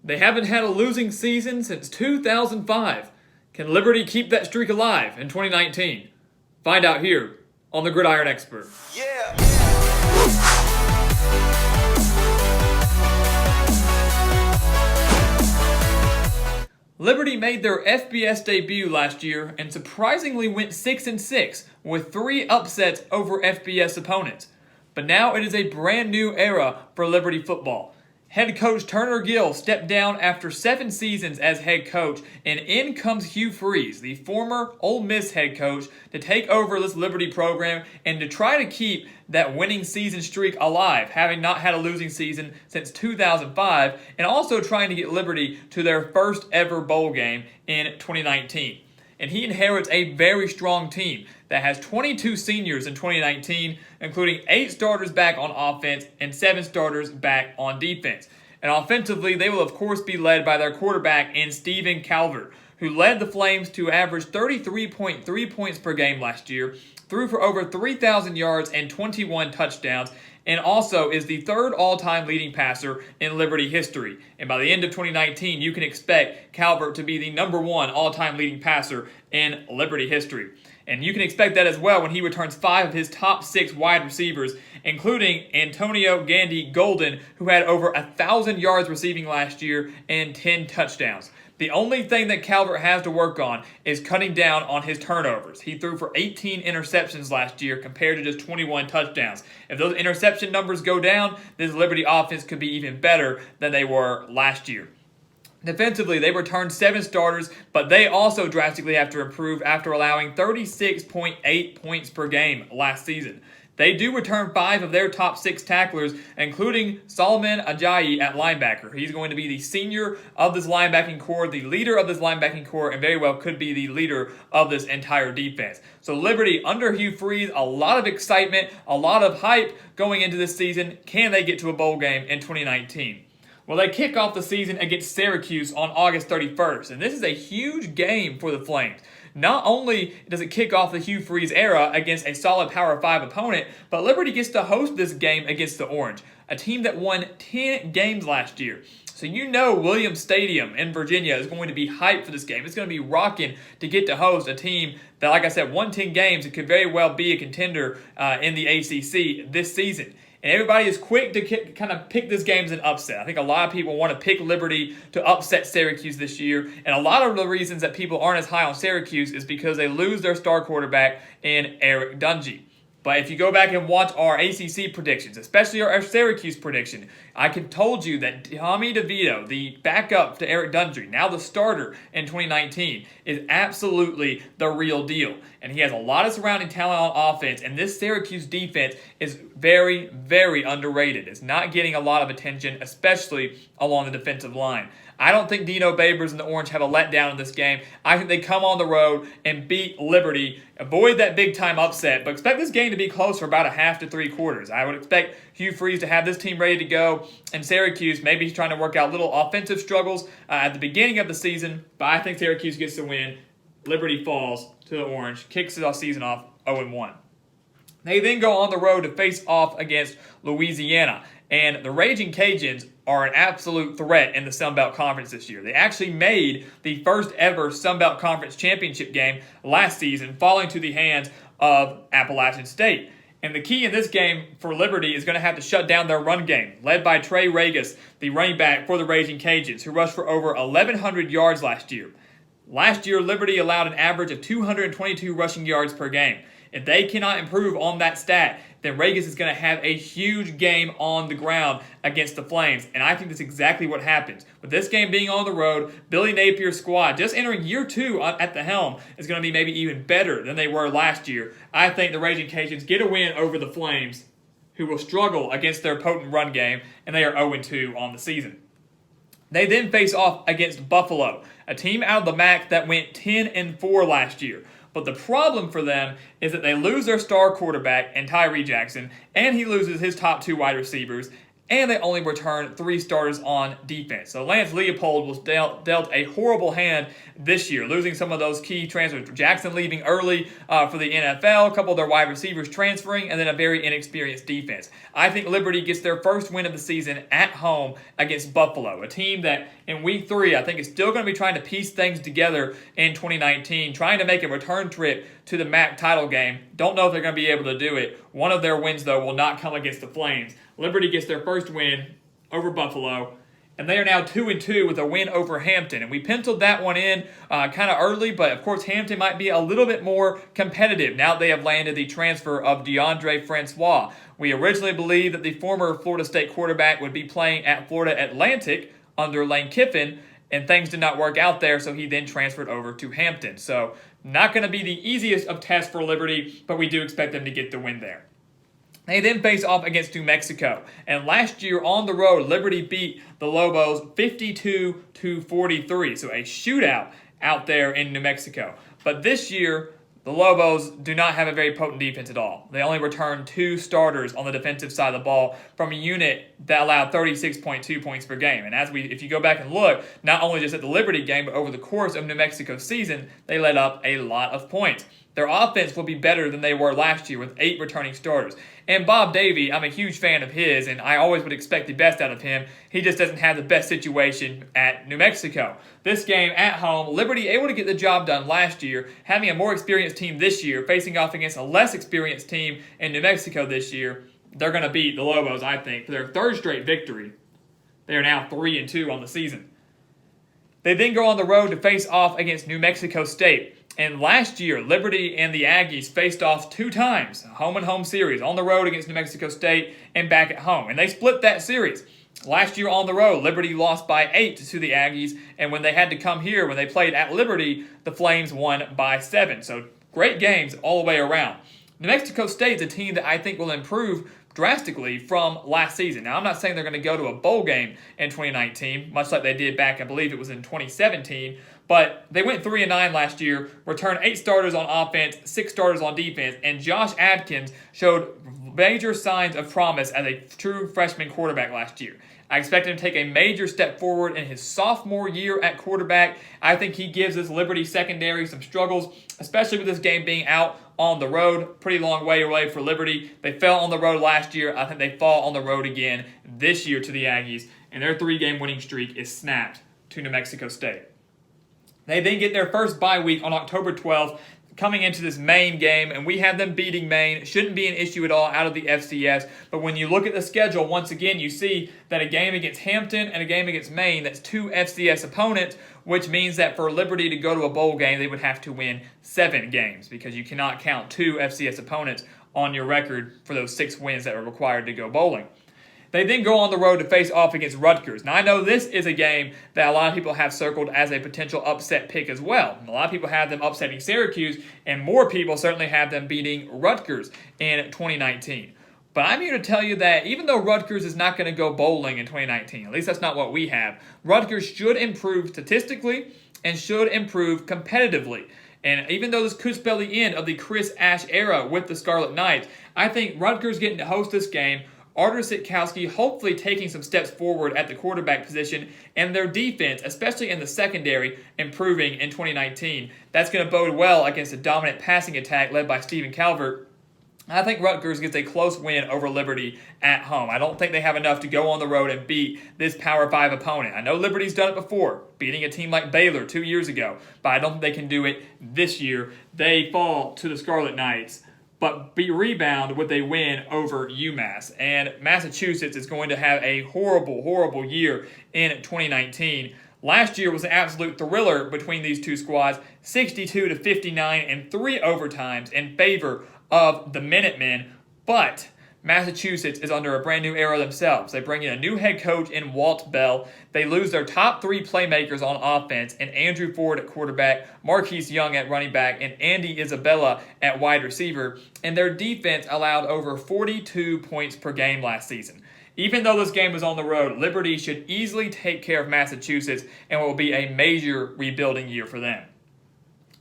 They haven't had a losing season since 2005. Can Liberty keep that streak alive in 2019? Find out here on the Gridiron Expert. Yeah. Liberty made their FBS debut last year and surprisingly went 6-6 with 3 upsets over FBS opponents. But now it is a brand new era for Liberty football. Head coach Turner Gill stepped down after 7 seasons as head coach, and in comes Hugh, the former Ole Miss head coach, to take over this Liberty program and to try to keep that winning season streak alive, having not had a losing season since 2005, and also trying to get Liberty to their first ever bowl game in 2019. And he inherits a very strong team that has 22 seniors in 2019, including 8 starters back on offense and 7 starters back on defense. And offensively, they will of course be led by their quarterback in Steven Calvert, who led the Flames to average 33.3 points per game last year, threw for over 3,000 yards and 21 touchdowns, and also is the 3rd all-time leading passer in Liberty history. And by the end of 2019, you can expect Calvert to be the number 1 all-time leading passer in Liberty history. And you can expect that as well when he returns 5 of his top 6 wide receivers, including Antonio Gandy Golden, who had over 1,000 yards receiving last year and 10 touchdowns. The only thing that Calvert has to work on is cutting down on his turnovers. He threw for 18 interceptions last year compared to just 21 touchdowns. If those interception numbers go down, this Liberty offense could be even better than they were last year. Defensively, they returned 7 starters, but they also drastically have to improve after allowing 36.8 points per game last season. They do return 5 of their top 6 tacklers, including Solomon Ajayi at linebacker. He's going to be the senior of this linebacking core, the leader of this linebacking core, and very well could be the leader of this entire defense. So Liberty, under Hugh, a lot of excitement, a lot of hype going into this season. Can they get to a bowl game in 2019? Well, they kick off the season against Syracuse on August 31st, and this is a huge game for the Flames. Not only does it kick off the Hugh era against a solid Power 5 opponent, but Liberty gets to host this game against the Orange, a team that won 10 games last year. So you know Williams Stadium in Virginia is going to be hyped for this game. It's going to be rocking to get to host a team that, like I said, won 10 games. It could very well be a contender in the ACC this season. And everybody is quick to kind of pick this game as an upset. I think a lot of people want to pick Liberty to upset Syracuse this year. And a lot of the reasons that people aren't as high on Syracuse is because they lose their star quarterback in Eric Dungey. But if you go back and watch our ACC predictions, especially our Syracuse prediction, I told you that Tommy DeVito, the backup to Eric Dungey, now the starter in 2019, is absolutely the real deal. And he has a lot of surrounding talent on offense, and this Syracuse defense is very, very underrated. It's not getting a lot of attention, especially along the defensive line. I don't think Dino Babers and the Orange have a letdown in this game. I think they come on the road and beat Liberty, avoid that big-time upset, but expect this game to be close for about a half to 3 quarters. I would expect Hugh to have this team ready to go, and Syracuse, maybe he's trying to work out little offensive struggles at the beginning of the season, but I think Syracuse gets the win. Liberty falls to the Orange, kicks the season off 0-1. They then go on the road to face off against Louisiana, and the Raging Cajuns are an absolute threat in the Sun Belt Conference this year. They actually made the first ever Sun Belt Conference championship game last season, falling to the hands of Appalachian State. And the key in this game for Liberty is going to have to shut down their run game, led by Trey Regis, the running back for the Raging Cajuns, who rushed for over 1,100 yards last year. Last year, Liberty allowed an average of 222 rushing yards per game. If they cannot improve on that stat, then Regis is going to have a huge game on the ground against the Flames. And I think that's exactly what happens. With this game being on the road, Billy Napier's squad, just entering year 2 at the helm, is going to be maybe even better than they were last year. I think the Raging Cajuns get a win over the Flames, who will struggle against their potent run game, and they are 0-2 on the season. They then face off against Buffalo, a team out of the MAC that went 10-4 last year. But the problem for them is that they lose their star quarterback in Tyree Jackson, and he loses his top 2 wide receivers. and they only returned 3 starters on defense. So Lance Leopold was dealt a horrible hand this year, losing some of those key transfers. Jackson leaving early for the NFL, a couple of their wide receivers transferring, and then a very inexperienced defense. I think Liberty gets their first win of the season at home against Buffalo, a team that in Week 3 I think is still going to be trying to piece things together in 2019, trying to make a return trip to the MAC title game. Don't know if they're going to be able to do it. One of their wins, though, will not come against the Flames. Liberty gets their first win over Buffalo, and they are now 2-2 with a win over Hampton. And we penciled that one in kind of early, but of course Hampton might be a little bit more competitive now that they have landed the transfer of DeAndre Francois. We originally believed that the former Florida State quarterback would be playing at Florida Atlantic under Lane Kiffin, and things did not work out there, so he then transferred over to Hampton. So not going to be the easiest of tests for Liberty, but we do expect them to get the win there. They then face off against New Mexico. And last year on the road, Liberty beat the Lobos 52-43. So a shootout out there in New Mexico. But this year, the Lobos do not have a very potent defense at all. They only returned 2 starters on the defensive side of the ball from a unit that allowed 36.2 points per game. And if you go back and look, not only just at the Liberty game, but over the course of New Mexico's season, they let up a lot of points. Their offense will be better than they were last year with 8 returning starters. And Bob Davie, I'm a huge fan of his, and I always would expect the best out of him. He just doesn't have the best situation at New Mexico. This game at home, Liberty able to get the job done last year, having a more experienced team this year, facing off against a less experienced team in New Mexico this year. They're going to beat the Lobos, I think, for their 3rd straight victory. They are now 3-2 on the season. They then go on the road to face off against New Mexico State. And last year, Liberty and the Aggies faced off 2 times, a home-and-home series, on the road against New Mexico State and back at home. And they split that series. Last year on the road, Liberty lost by 8 to the Aggies, and when they had to come here, when they played at Liberty, the Flames won by 7. So great games all the way around. New Mexico State's a team that I think will improve drastically from last season. Now, I'm not saying they're going to go to a bowl game in 2019, much like they did back, I believe it was in 2017, but they went 3-9 last year, returned 8 starters on offense, 6 starters on defense, and Josh Adkins showed major signs of promise as a true freshman quarterback last year. I expect him to take a major step forward in his sophomore year at quarterback. I think he gives this Liberty secondary some struggles, especially with this game being out on the road. Pretty long way away for Liberty. They fell on the road last year. I think they fall on the road again this year to the Aggies, and their 3-game winning streak is snapped to New Mexico State. They then get their first bye week on October 12th, coming into this Maine game, and we have them beating Maine. Shouldn't be an issue at all out of the FCS, but when you look at the schedule, once again, you see that a game against Hampton and a game against Maine, that's 2 FCS opponents, which means that for Liberty to go to a bowl game, they would have to win 7 games, because you cannot count 2 FCS opponents on your record for those 6 wins that are required to go bowling. They then go on the road to face off against Rutgers. Now, I know this is a game that a lot of people have circled as a potential upset pick as well. A lot of people have them upsetting Syracuse, and more people certainly have them beating Rutgers in 2019. But I'm here to tell you that even though Rutgers is not going to go bowling in 2019, at least that's not what we have, Rutgers should improve statistically and should improve competitively. And even though this could spell the end of the Chris Ash era with the Scarlet Knights, I think Rutgers getting to host this game, Artur Sitkowski hopefully taking some steps forward at the quarterback position, and their defense, especially in the secondary, improving in 2019. That's going to bode well against a dominant passing attack led by Steven Calvert. I think Rutgers gets a close win over Liberty at home. I don't think they have enough to go on the road and beat this Power 5 opponent. I know Liberty's done it before, beating a team like Baylor 2 years ago, but I don't think they can do it this year. They fall to the Scarlet Knights, but rebound with a win over UMass. And Massachusetts is going to have a horrible, horrible year in 2019. Last year was an absolute thriller between these two squads, 62-59 and 3 overtimes in favor of the Minutemen. But Massachusetts is under a brand new era themselves. They bring in a new head coach in Walt Bell. They lose their top 3 playmakers on offense, and Andrew Ford at quarterback, Marquise Young at running back, and Andy Isabella at wide receiver. And their defense allowed over 42 points per game last season. Even though this game was on the road, Liberty should easily take care of Massachusetts, and it will be a major rebuilding year for them.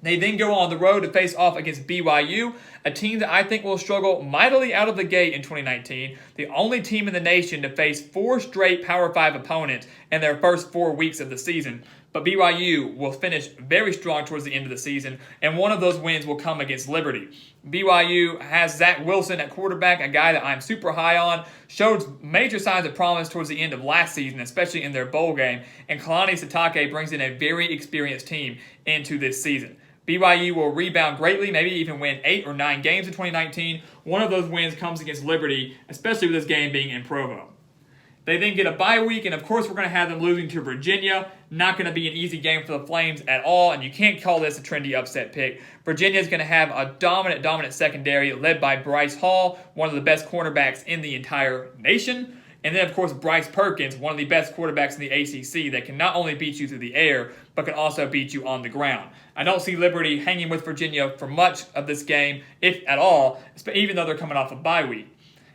They then go on the road to face off against BYU, a team that I think will struggle mightily out of the gate in 2019, the only team in the nation to face 4 straight Power 5 opponents in their first 4 weeks of the season. But BYU will finish very strong towards the end of the season, and one of those wins will come against Liberty. BYU has Zach Wilson at quarterback, a guy that I'm super high on, showed major signs of promise towards the end of last season, especially in their bowl game, and Kalani Sitake brings in a very experienced team into this season. BYU will rebound greatly, maybe even win 8 or 9 games in 2019. One of those wins comes against Liberty, especially with this game being in Provo. They then get a bye week, and of course we're going to have them losing to Virginia. Not going to be an easy game for the Flames at all, and you can't call this a trendy upset pick. Virginia is going to have a dominant secondary led by Bryce Hall, one of the best cornerbacks in the entire nation. And then, of course, Bryce Perkins, one of the best quarterbacks in the ACC that can not only beat you through the air, but can also beat you on the ground. I don't see Liberty hanging with Virginia for much of this game, if at all, even though they're coming off a bye week.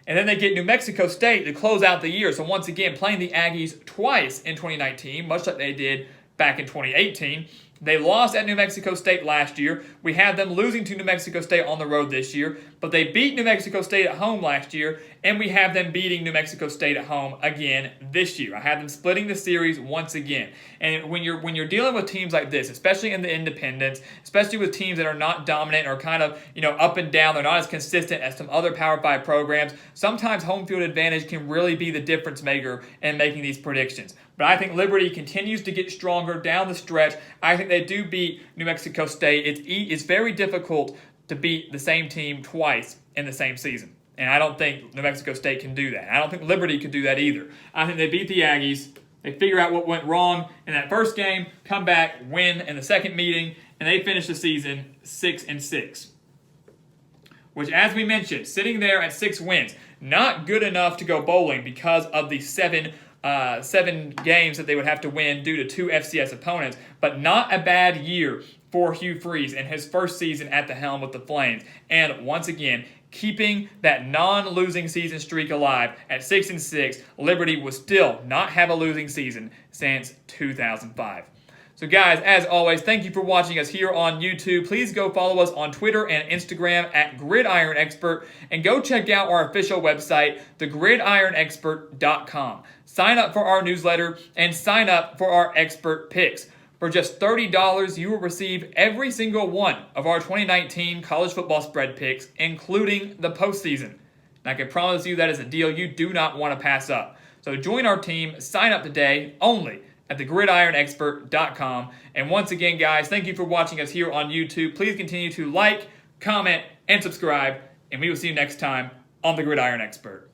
And then they get New Mexico State to close out the year. So once again, playing the Aggies twice in 2019, much like they did back in 2018. They lost at New Mexico State last year. We had them losing to New Mexico State on the road this year, but they beat New Mexico State at home last year, and we have them beating New Mexico State at home again this year. I have them splitting the series once again. And when you're dealing with teams like this, especially in the independents, especially with teams that are not dominant or kind of, up and down, they're not as consistent as some other Power 5 programs, sometimes home field advantage can really be the difference maker in making these predictions. But I think Liberty continues to get stronger down the stretch. I think they do beat New Mexico State. It's very difficult to beat the same team twice in the same season. And I don't think New Mexico State can do that. I don't think Liberty can do that either. I think they beat the Aggies. They figure out what went wrong in that first game, come back, win in the second meeting, and they finish the season 6-6. Which, as we mentioned, sitting there at 6 wins, not good enough to go bowling because of the 7 games that they would have to win due to 2 FCS opponents, but not a bad year for Hugh in his first season at the helm with the Flames. And once again, keeping that non-losing season streak alive at 6-6, Liberty will still not have a losing season since 2005. So guys, as always, thank you for watching us here on YouTube. Please go follow us on Twitter and Instagram at Gridiron Expert, and go check out our official website, thegridironexpert.com. Sign up for our newsletter and sign up for our expert picks. For just $30, you will receive every single one of our 2019 college football spread picks, including the postseason. And I can promise you that is a deal you do not want to pass up. So join our team, sign up today, only at thegridironexpert.com. And once again, guys, thank you for watching us here on YouTube. Please continue to like, comment, and subscribe, and we will see you next time on The Gridiron Expert.